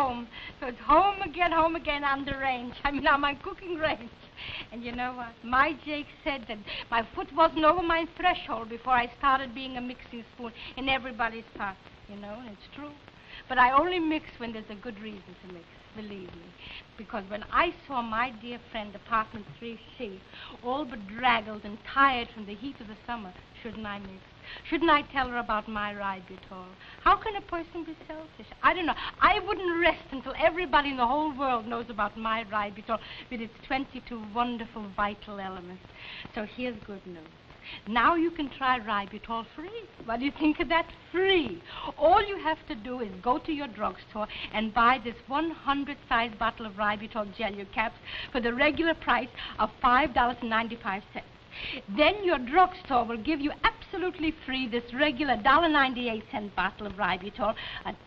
home. So it's home again on the range. I mean, on my cooking range. And you know what? My Jake said that my foot wasn't over my threshold before I started being a mixing spoon in everybody's pot. You know, and it's true. But I only mix when there's a good reason to mix, believe me. Because when I saw my dear friend, apartment 3C, all but draggled and tired from the heat of the summer, shouldn't I mix? Shouldn't I tell her about my ribitol? How can a person be selfish? I don't know. I wouldn't rest until everybody in the whole world knows about my ribitol with its 22 wonderful vital elements. So here's good news. Now you can try ribitol free. What do you think of that? Free. All you have to do is go to your drugstore and buy this 100-size bottle of ribitol gel caps for the regular price of $5.95. Then your drugstore will give you absolutely free this regular $1.98 bottle of ribitol,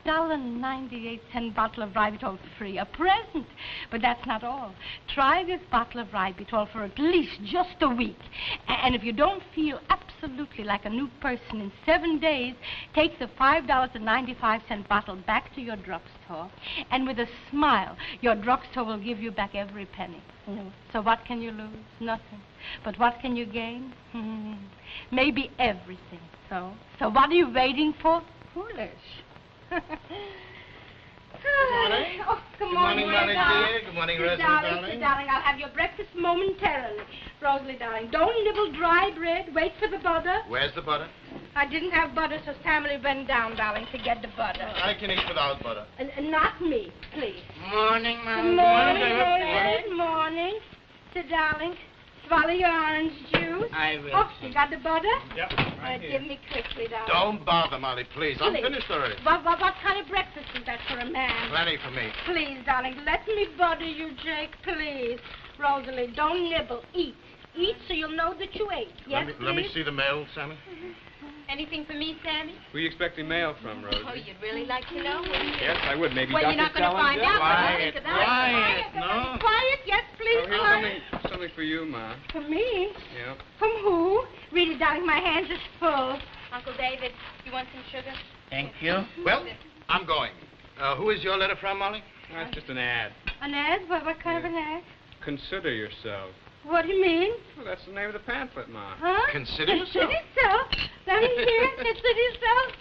$1.98 bottle of ribitol for free, a present. But that's not all. Try this bottle of ribitol for at least just a week. And if you don't feel absolutely like a new person in 7 days, take the $5.95 bottle back to your drugstore, and with a smile, your drugstore will give you back every penny. So what can you lose? Nothing. But what can you gain? Maybe everything. So what are you waiting for? Foolish. Good morning. Oh, good morning, Molly dear. Good morning, Rosalie, darling. Darling, I'll have your breakfast momentarily. Rosalie, darling, don't nibble dry bread. Wait for the butter. Where's the butter? I didn't have butter, so Stanley went down, darling, to get the butter. I can eat without butter. Not me, please. Morning, Good morning, David. Good morning. Sit, darling. Swallow your orange juice. I will. Oh, you got the butter? Yep, right here. Give me quickly, darling. Don't bother, Molly, please. I'm finished already. What kind of breakfast is that for a man? Plenty for me. Please, darling, let me butter you, Jake, please. Rosalie, don't nibble. Eat. Eat so you'll know that you ate. Yes, let me see the mail, Sammy. Anything for me, Sammy? Who are you expecting mail from, Rosie? Oh, you'd really like to know, wouldn't you? Yes, I would. Maybe well, Dr. you're not going to find out. Quiet, quiet, no. Quiet, yes, please, Oh, here's quiet. something for you, Ma. For me? Yeah. From who? Really, darling, my hands are full. Uncle David, you want some sugar? Thank you. Well, I'm going. Who is your letter from, Molly? That's just an ad. An ad? What kind of an ad? Consider yourself. What do you mean? Well, that's the name of the pamphlet, Ma. Huh? Consider yourself. Consider yourself. Let me hear. Consider yourself.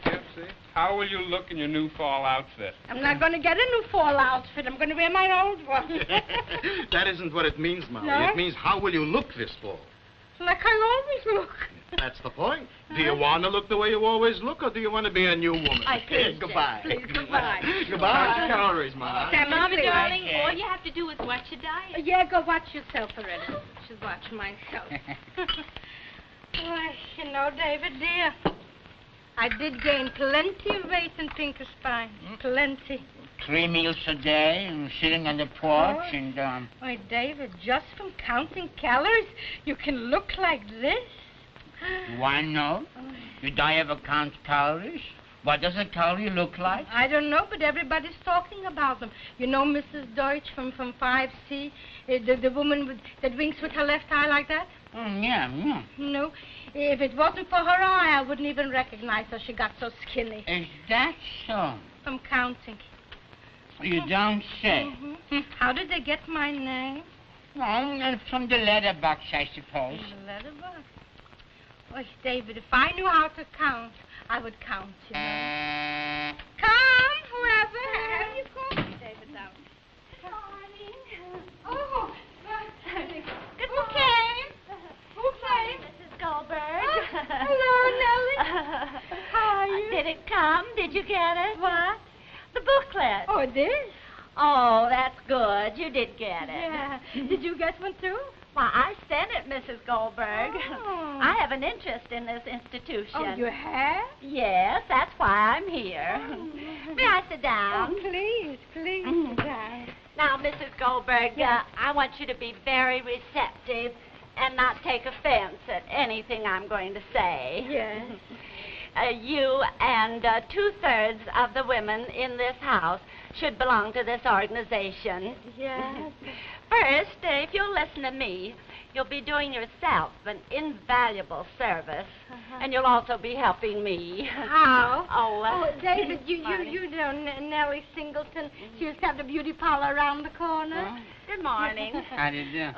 Yep, see? How will you look in your new fall outfit? I'm not going to get a new fall outfit. I'm going to wear my old one. That isn't what it means, Molly. No? It means how will you look this fall? Like I always look. That's the point. Do you want to look the way you always look, or do you want to be a new woman? Please, goodbye. Please, goodbye. Goodbye. Calories, Ma. Mama, darling, all you have to do is watch your diet. Yeah, go watch yourself already. Should watch myself. Why, you know, David, dear, I did gain plenty of weight in Pinker Spine. Plenty. 3 meals a day and sitting on the porch and, Why, David, just from counting calories, you can look like this? why not? Did I ever count calories? What does a calorie look like? I don't know, but everybody's talking about them. You know Mrs. Deutsch from 5C? The woman that winks with her left eye like that? Yeah. No. If it wasn't for her eye, I wouldn't even recognize her. She got so skinny. Is that so? From counting. You don't say. Mm-hmm. How did they get my name? Well, from the letterbox, I suppose. In the letterbox. Oh, David, if I knew how to count, I would count, you know. Come, whoever. Have you called me, David, down? Good morning. Oh, who came? Who came? Mrs. Goldberg. Hello, Nellie. How are you? Did it come? Did you get it? What? The booklet. Oh, this? Oh, that's good. You did get it. Yeah. Did you get one, too? Well, I sent it, Mrs. Goldberg. Oh. I have an interest in this institution. Oh, you have? Yes, that's why I'm here. May I sit down? Oh, please, sit down. Now, Mrs. Goldberg, I want you to be very receptive and not take offense at anything I'm going to say. Yes. You and 2/3 of the women in this house should belong to this organization. Yes. First, if you'll listen to me, you'll be doing yourself an invaluable service, and you'll also be helping me. How? Oh, David, you Morning. know Nellie Singleton. She used to have the beauty parlor around the corner. Good morning. How do you do?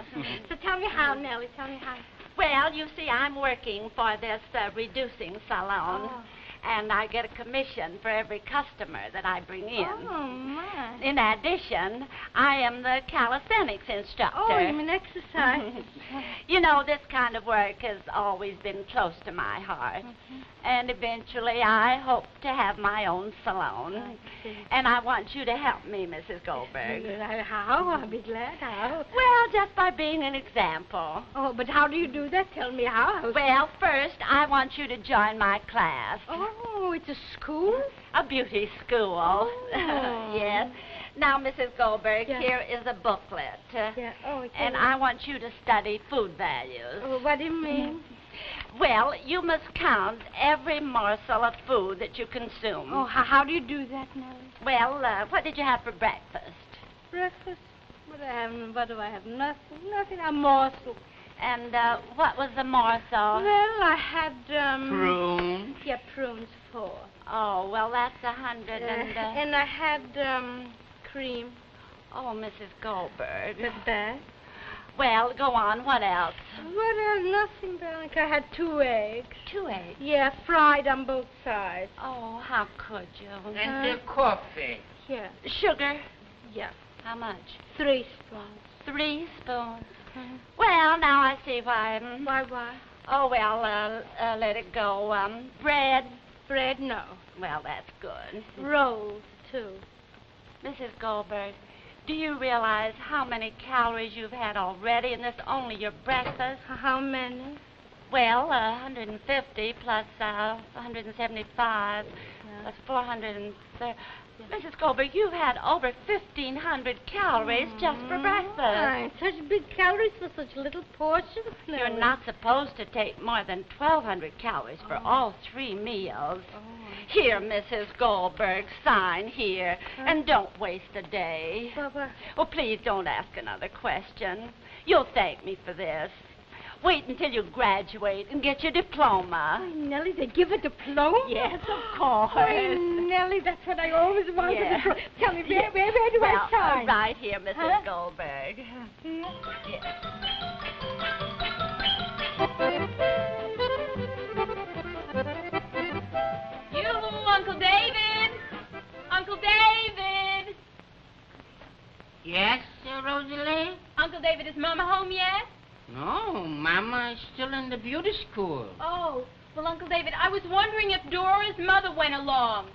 So tell me how, Nellie. Tell me how. Well, you see, I'm working for this reducing salon. Oh. And I get a commission for every customer that I bring in. Oh, my. In addition, I am the calisthenics instructor. Oh, you mean exercise? You know, this kind of work has always been close to my heart. And eventually, I hope to have my own salon. And I want you to help me, Mrs. Goldberg. How? I'll be glad. How? Well, just by being an example. Oh, but how do you do that? Tell me how. Well, first, I want you to join my class. Oh, it's a school? A beauty school. Oh. Yes. Now, Mrs. Goldberg, Yeah. here is a booklet. Yeah. Oh, it's And I want you to study food values. Oh, what do you mean? Well, you must count every morsel of food that you consume. Oh, how do you do that, Nellie? Well, what did you have for breakfast? Breakfast? What do I have? Nothing. Nothing. A morsel. And what was the morsel? Well, I had, Prunes. Yeah, prunes, 4. Oh, well, that's 100 And I had, cream. Oh, Mrs. Goldberg. But that. Well, go on. What else? What else? Nothing, darling. I had 2 eggs. 2 eggs. Yeah, fried on both sides. Oh, how could you? And the coffee. Yeah. Sugar? Yeah. How much? 3 spoons. 3 spoons. Well, now I see why. Why? Oh, well, let it go. Bread? Bread, no. Well, that's good. Rolls, 2. Mrs. Goldberg, do you realize how many calories you've had already, and this only your breakfast? How many? Well, 150 plus 175 plus 430. Mrs. Goldberg, you've had over 1,500 calories just for breakfast. Why, such big calories for such little portions. You're not supposed to take more than 1,200 calories for all 3 meals. Here, Mrs. Goldberg, sign here, and don't waste a day. Papa. Oh, please don't ask another question. You'll thank me for this. Wait until you graduate and get your diploma. Oh, Nellie, they give a diploma? Yes, of course. Oh, Nellie, that's what I always wanted. Yeah. Tell me, where do I sign? Right here, Mrs. Huh? Goldberg. Yes. You, Uncle David! Uncle David! Yes, Rosalie? Uncle David, is Mama home yet? No, Mama is still in the beauty school. Oh, well, Uncle David, I was wondering if Dora's mother went along.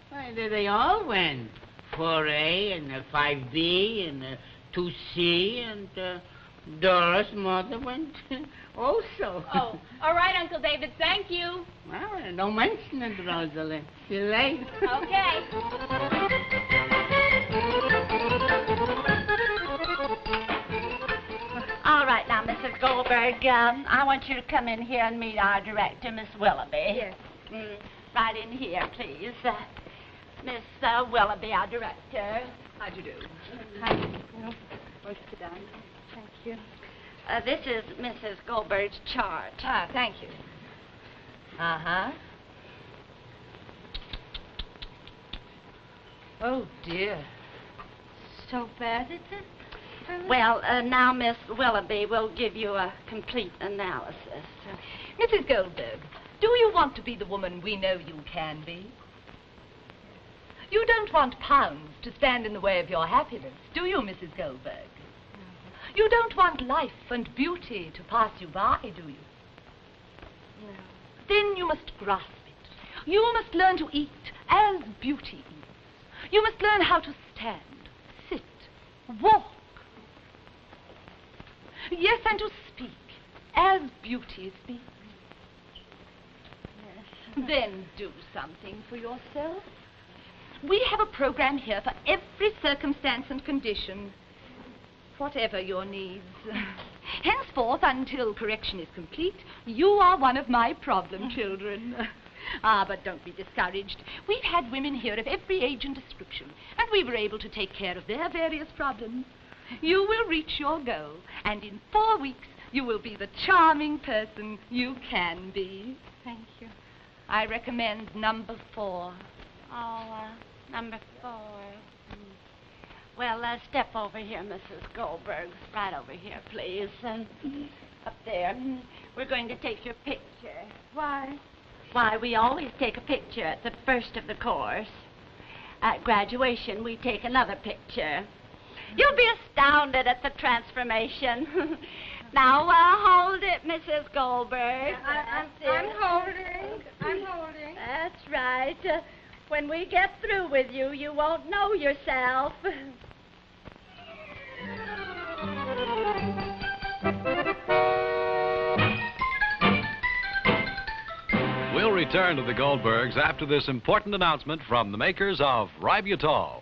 Why, they all went. 4A and 5B and 2C, and Dora's mother went also. Oh, all right, Uncle David, thank you. Well, don't mention it, Rosalie. See you later. Okay. All right, now, Mrs. Goldberg, I want you to come in here and meet our director, Miss Willoughby. Yes. Right in here, please. Miss Willoughby, our director. How do you do? Hi. Won't you sit down? Thank you. This is Mrs. Goldberg's chart. Ah, thank you. Uh-huh. Oh, dear. So bad, is it? Well, now, Miss Willoughby will give you a complete analysis. Mrs. Goldberg, do you want to be the woman we know you can be? You don't want pounds to stand in the way of your happiness, do you, Mrs. Goldberg? You don't want life and beauty to pass you by, do you? No. Then you must grasp it. You must learn to eat as beauty eats. You must learn how to stand, sit, walk. Yes, and to speak as beauty speaks. Yes. Then do something for yourself. We have a program here for every circumstance and condition, whatever your needs. Henceforth, until correction is complete, you are one of my problem children. But don't be discouraged. We've had women here of every age and description, and we were able to take care of their various problems. You will reach your goal, and in 4 weeks, you will be the charming person you can be. Thank you. I recommend number 4. Oh, number 4. Well, step over here, Mrs. Goldberg. Right over here, please. Up there. We're going to take your picture. Why? Why, we always take a picture at the first of the course. At graduation, we take another picture. You'll be astounded at the transformation. Now, hold it, Mrs. Goldberg. I'm holding. That's right. When we get through with you, you won't know yourself. We'll return to the Goldbergs after this important announcement from the makers of Ributol.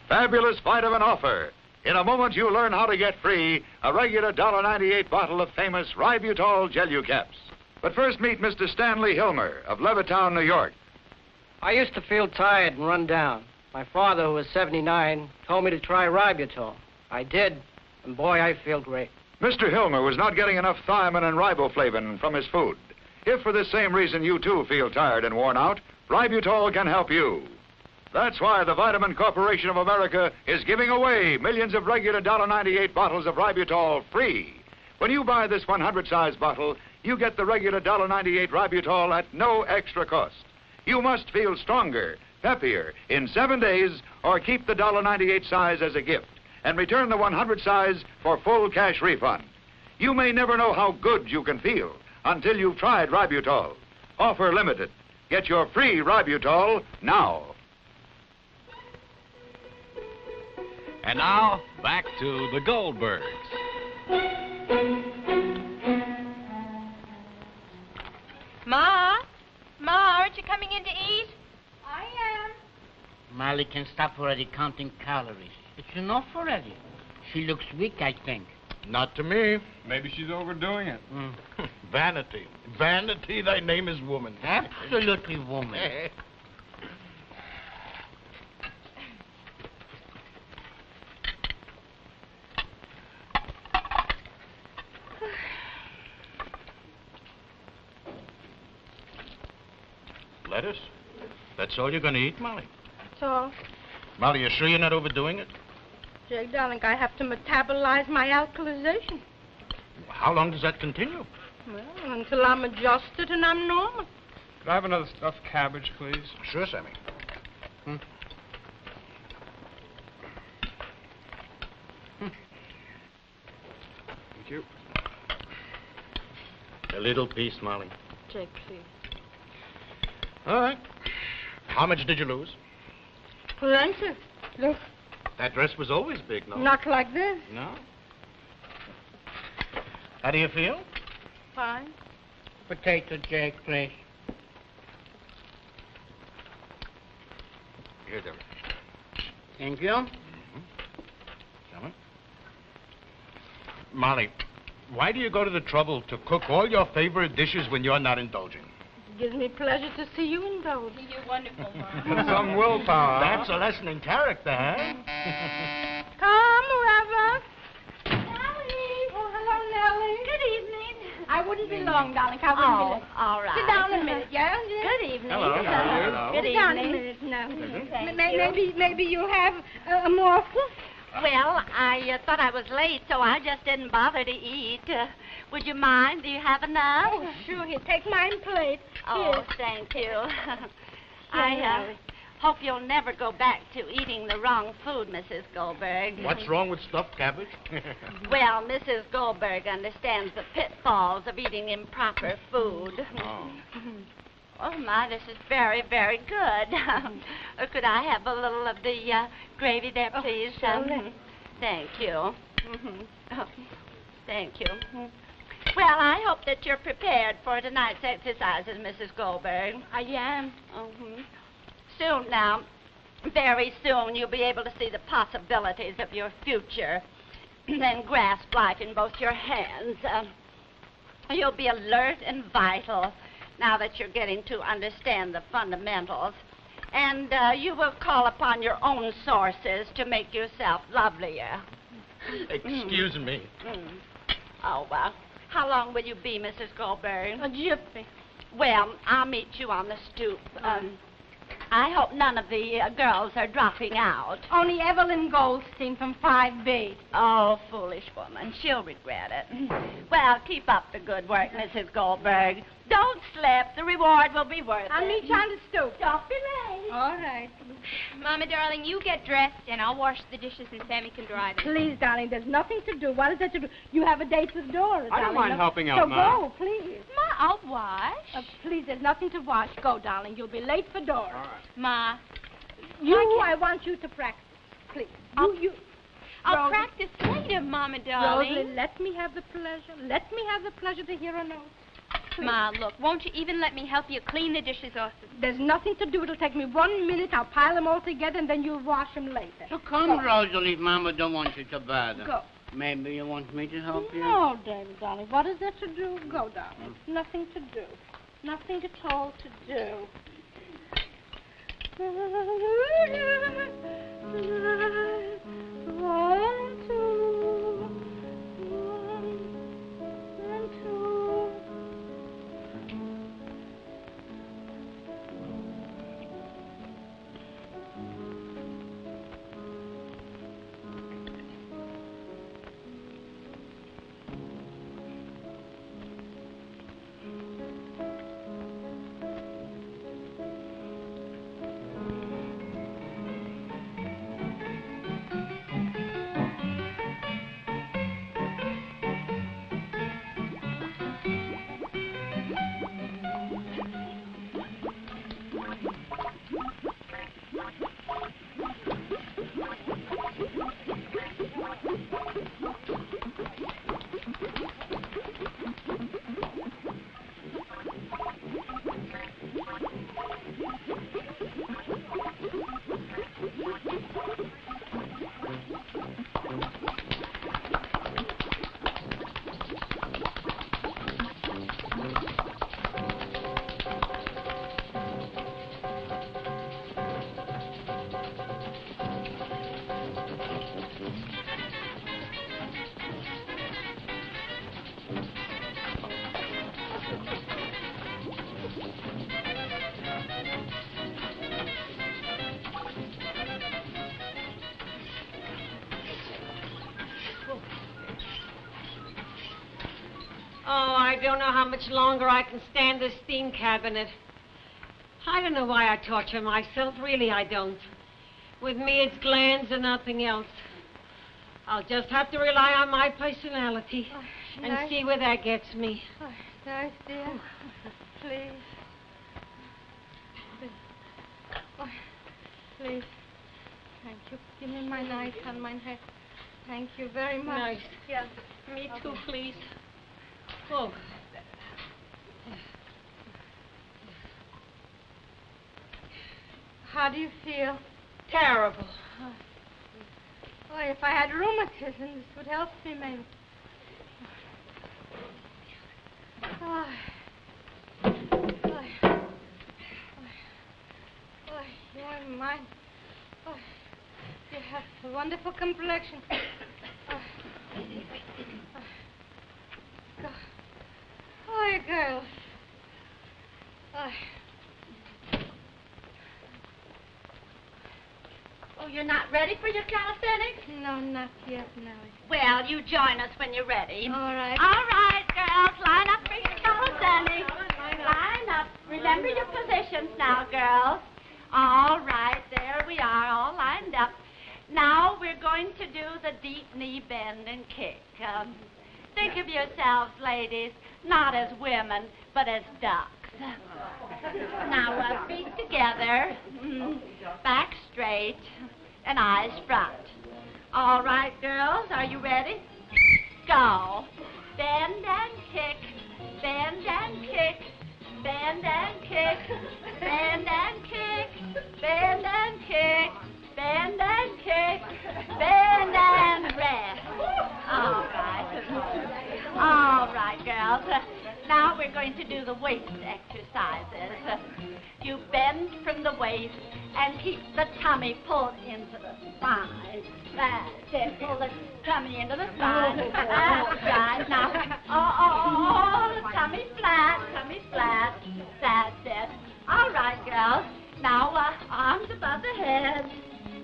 Fabulous vitamin offer. In a moment, you'll learn how to get free a regular $1.98 bottle of famous Ributol Gelu-Caps. But first, meet Mr. Stanley Hilmer of Levittown, New York. I used to feel tired and run down. My father, who was 79, told me to try Ributol. I did, and boy, I feel great. Mr. Hilmer was not getting enough thiamine and riboflavin from his food. If for this same reason you too feel tired and worn out, Ributol can help you. That's why the Vitamin Corporation of America is giving away millions of regular $1.98 bottles of Ributol free. When you buy this 100-size bottle, you get the regular $1.98 Ributol at no extra cost. You must feel stronger, peppier in 7 days, or keep the $1.98 size as a gift and return the 100 size for full cash refund. You may never know how good you can feel until you've tried Ributol. Offer limited. Get your free Ributol now. And now, back to the Goldbergs. Ma, aren't you coming in to eat? I am. Molly can stop already counting calories. It's enough already. She looks weak, I think. Not to me. Maybe she's overdoing it. Vanity. Vanity, thy name is woman. Absolutely woman. Lettuce? That's all you're going to eat, Molly? That's all. Molly, you sure you're not overdoing it? Jake, darling, I have to metabolize my alkalization. How long does that continue? Well, until I'm adjusted and I'm normal. Could I have another stuffed cabbage, please? Sure, Sammy. Thank you. A little piece, Molly. Jake, please. All right. How much did you lose? Plenty. Look, That dress was always big, no? not like this. No? How do you feel? Fine. Potato, Jake, please. Here, Deborah. Thank you. Come on. Molly, why do you go to the trouble to cook all your favorite dishes when you're not indulging? It gives me pleasure to see you indulge. You're wonderful, Ma. Some willpower. That's a lesson in character, huh? Come, whoever. Nellie. Oh, hello, Nellie. Good evening. I wouldn't be long, darling. I wouldn't be late. All right. Sit down a minute, yeah? Good evening. Hello. Hello. Good Sit down a evening. minute now. Thank you. Maybe you'll have a morsel. Well, I thought I was late, so I just didn't bother to eat. Would you mind? Do you have enough? Oh, sure. Here, take mine plate. Oh, Here. thank you. I hope you'll never go back to eating the wrong food, Mrs. Goldberg. What's wrong with stuffed cabbage? Well, Mrs. Goldberg understands the pitfalls of eating improper food. Oh. Oh, my, this is very, very good. Could I have a little of the gravy there, please? surely. Thank you. Oh, thank you. Well, I hope that you're prepared for tonight's exercises, Mrs. Goldberg. I am. Soon now, very soon, you'll be able to see the possibilities of your future and grasp life in both your hands. You'll be alert and vital now that you're getting to understand the fundamentals. And you will call upon your own sources to make yourself lovelier. Excuse me. Oh, well, how long will you be, Mrs. Goldberg? A jiffy. Well, I'll meet you on the stoop. I hope none of the girls are dropping out. Only Evelyn Goldstein from 5B. Oh, foolish woman. She'll regret it. Well, keep up the good work, Mrs. Goldberg. Don't slip. The reward will be worth it. I'll meet you on the stoop. Don't be late. All right. Mama, darling, you get dressed, and I'll wash the dishes, and Sammy can drive it. Please, darling, there's nothing to do. What is there to do? You have a date with Dora, I don't darling. mind helping out, So Ma. go, please. Ma, I'll wash. Please, there's nothing to wash. Go, darling. You'll be late for Dora. All right. Ma, I want you to practice. Please. I'll Rosie. practice later, Mama, darling. Rosalie, let me have the pleasure. Let me have the pleasure to hear a note. Please. Ma, look, won't you even let me help you clean the dishes off? There's nothing to do. It'll take me 1 minute. I'll pile them all together, and then you'll wash them later. So come, Rosalie. Mama don't want you to bother. Go. Maybe you want me to help you? No, David, darling. What is there to do? Go, darling. Nothing to do. Nothing at all to do. 1, 2, 1, 2. Oh, I don't know how much longer I can stand this steam cabinet. I don't know why I torture myself. Really, I don't. With me, it's glands and nothing else. I'll just have to rely on my personality and see where that gets me. Nice, dear. Please. Please. Thank you. Give me my knife and my head. Thank you very much. Nice. Yes. Me too, please. Oh. How do you feel? Terrible. Oh, if I had rheumatism, this would help me, maybe. Oh. You're mine. Oh, you have a wonderful complexion. Oh, girls. Oh, you're not ready for your calisthenics? No, not yet, Nellie. Well, you join us when you're ready. All right. All right, girls, line up for your calisthenics. Line up. Remember your positions now, girls. All right, there we are, all lined up. Now we're going to do the deep knee bend and kick. Think of yourselves, ladies, not as women, but as ducks. Now, feet together, back straight, and eyes front. All right, girls, are you ready? Go. Bend and kick, bend and kick, bend and kick, bend and kick, bend and kick, bend and kick, bend and rest. All right. All right, girls. Now we're going to do the waist exercises. You bend from from the waist and keep the tummy pulled into the spine. That's it. Pull the tummy into the spine. That's right. Now, the tummy flat, tummy flat. That's it. All right, girls. Now, arms above the head.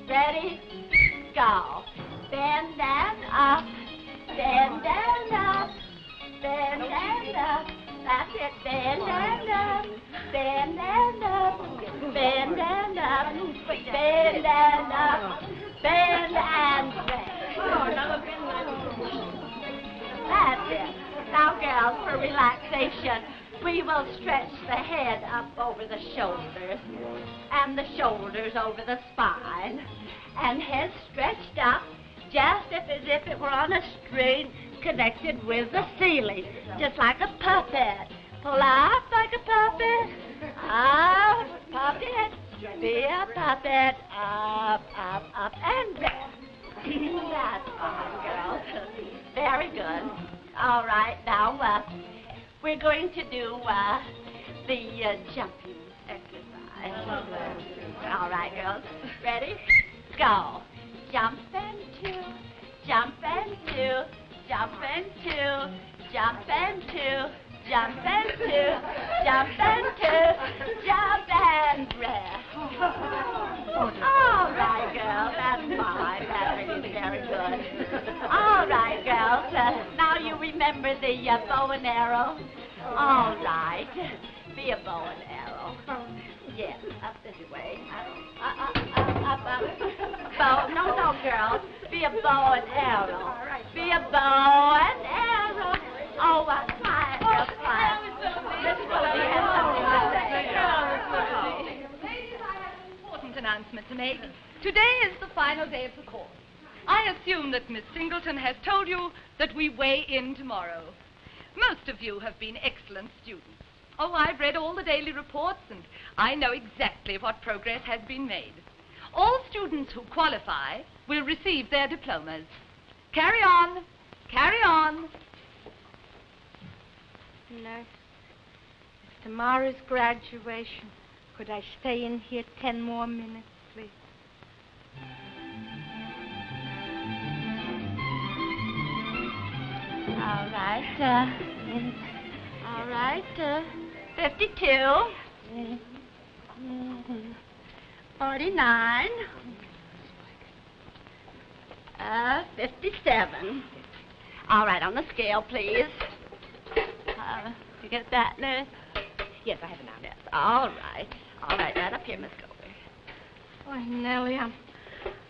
Ready? Go. Bend and up. Bend and up. Bend and up. That's it. Bend and up. Bend and up. Bend and up. Bend and up. Bend and That's it. Now, girls, for relaxation, we will stretch the head up over the shoulders and the shoulders over the spine and head stretched up just as if it were on a string connected with the ceiling, just like a puppet. Pull up like a puppet. Up, puppet. Be a puppet. Up, up, up, and rest. That's fine, girls. Very good. All right, now, we're going to do the jumping exercise. All right, girls. Ready? Go. Jump and two. Jump and two. Jump and two. Jump and two. Jump and two. Jump and two. Jump and rest. All right, girls. That's fine. That is very good. All right, girls. Now you remember the bow and arrow? All right. Be a bow and arrow. Yes, up this way. Up. Bow. No, girls. Be a bow and arrow. Be a bow and arrow. Oh, fine. This will be Ladies, I have an important announcement to make. Today is the final day of the course. I assume that Miss Singleton has told you that we weigh in tomorrow. Most of you have been excellent students. Oh, I've read all the daily reports, and I know exactly what progress has been made. All students who qualify will receive their diplomas. Carry on. Carry on. Nurse, it's tomorrow's graduation. Could I stay in here 10 more minutes, please? All right, 52. 49. 57. All right, on the scale, please. You get that, nurse? Yes, I have it now. Yes, all right. All right, right up here, Miss Goldberg. Oh, Nellie,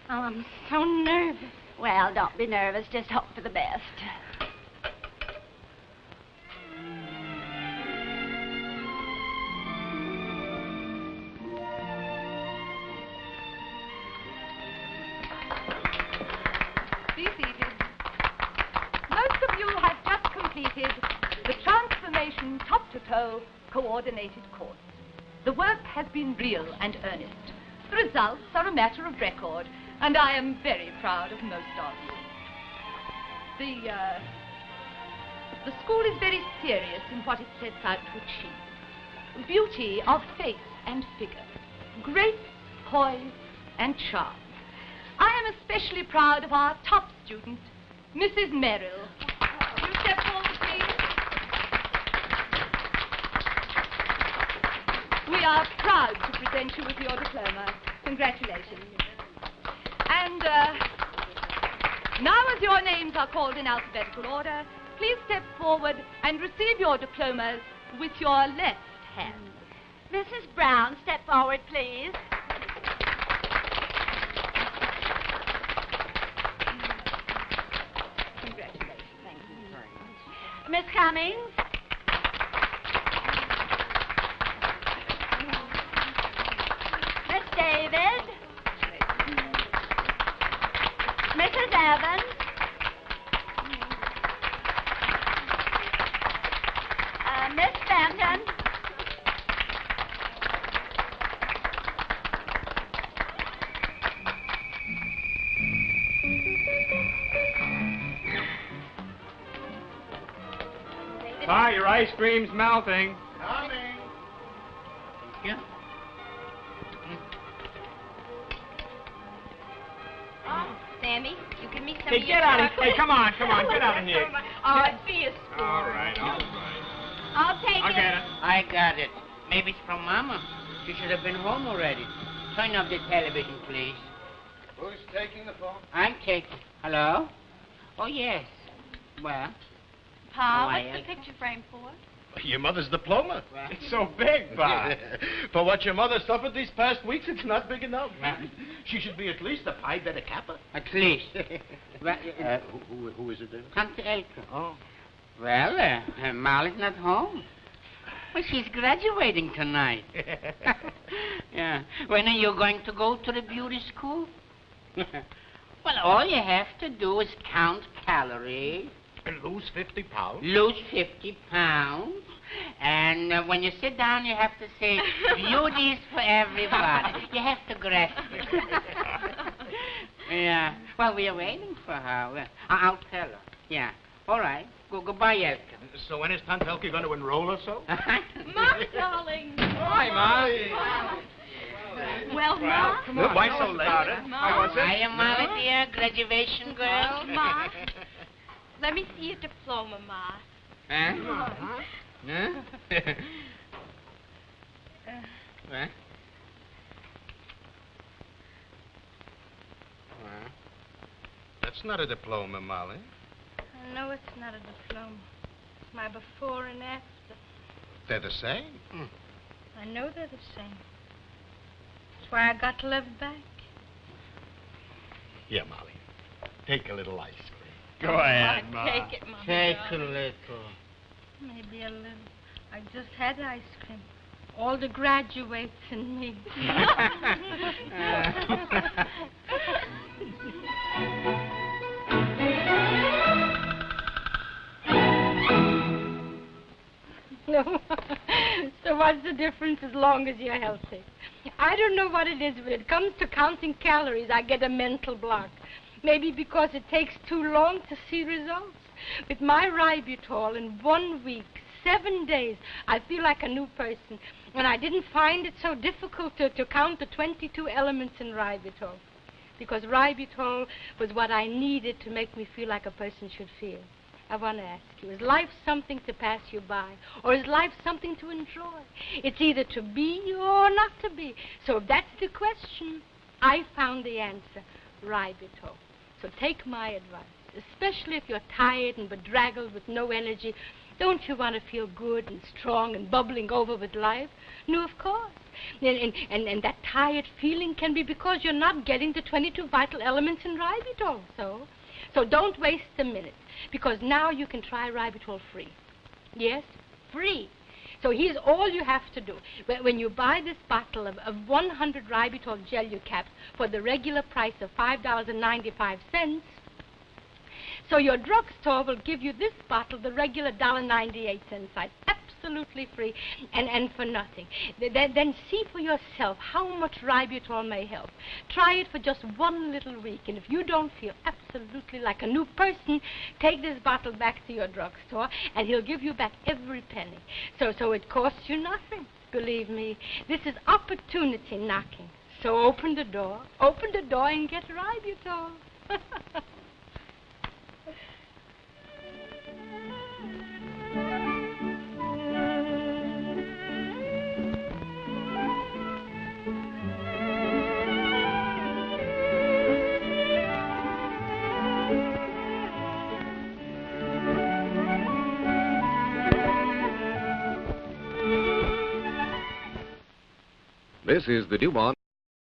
I'm so nervous. Well, don't be nervous. Just hope for the best. Be seated. Most of you have just completed the transformation top-to-toe coordinated course. The work has been real and earnest. The results are a matter of record, and I am very proud of most of you. The school is very serious in what it sets out to achieve. Beauty of face and figure, grace, poise, and charm. I am especially proud of our top student, Mrs. Merrill. You step forward, please. We are proud to present you with your diploma. Congratulations. And now as your names are called in alphabetical order, please step forward and receive your diplomas with your left hand. Mrs. Brown, step forward, please. Congratulations. Thank you very much. Miss Cummings. Miss David. Mrs. Evans. Miss Fenton. Hi, your ice cream's melting. Coming. Thank you. me some Hey, of get your out of chocolate? here. Hey, come on, get out of here. Oh, be a sport. All right. I'll take I'll it. get it. I got it. Maybe it's from Mama. She should have been home already. Turn off the television, please. Who's taking the phone? I'm taking. Hello? Oh, yes. Well, Pa, Oh, what's I- the picture frame for? Your mother's diploma. It's so big, Pa. For what your mother suffered these past weeks, it's not big enough. Well- She should be at least a Pi Beta Kappa. at least. Well, Who is it then? Tante Elke. Oh. Well, Molly's not home. Well, she's graduating tonight. Yeah. When are you going to go to the beauty school? Well, all you have to do is count calories. And lose 50 pounds? Lose 50 pounds. And when you sit down, you have to say, beauty's for everybody. You have to grasp it. Yeah. Well, we are waiting for her. Well, I'll tell her. Yeah. All right. Goodbye, Elke. So when is Tante Elke going to enroll us so? Ma, darling. Hi, Ma. Well, Ma. Come on. Why so late? Ma. Hiya, Molly, dear. Graduation girl. Ma. Let me see your diploma, Ma. Huh? Huh? What? That's not a diploma, Molly. No, it's not a diploma. It's my before and after. They're the same. I know they're the same. That's why I got to live back. Here, Molly. Take a little ice cream. Go ahead, Ma. Take it, Ma. Take a little. Maybe a little. I just had ice cream. All the graduates and me. No. So what's the difference as long as you're healthy? I don't know what it is. When it comes to counting calories, I get a mental block. Maybe because it takes too long to see results. With my Ributol in 1 week, 7 days, I feel like a new person. And I didn't find it so difficult to count the 22 elements in Ributol. Because Ributol was what I needed to make me feel like a person should feel. I want to ask you, is life something to pass you by? Or is life something to enjoy? It's either to be or not to be. So if that's the question, I found the answer, Ributol. So take my advice, especially if you're tired and bedraggled with no energy. Don't you want to feel good and strong and bubbling over with life? No, of course. And that tired feeling can be because you're not getting the 22 vital elements in Ributol. So don't waste a minute, because now you can try Ributol free. Yes, free. So here's all you have to do. When you buy this bottle of 100 Ributol gelu caps for the regular price of $5.95, so your drugstore will give you this bottle, the regular $1.98 size, absolutely free and for nothing. Then see for yourself how much Ributol may help. Try it for just 1 little week, and if you don't feel absolutely like a new person, take this bottle back to your drugstore, and he'll give you back every penny. So it costs you nothing. Believe me, this is opportunity knocking. So open the door and get Ributol. This is the DuMont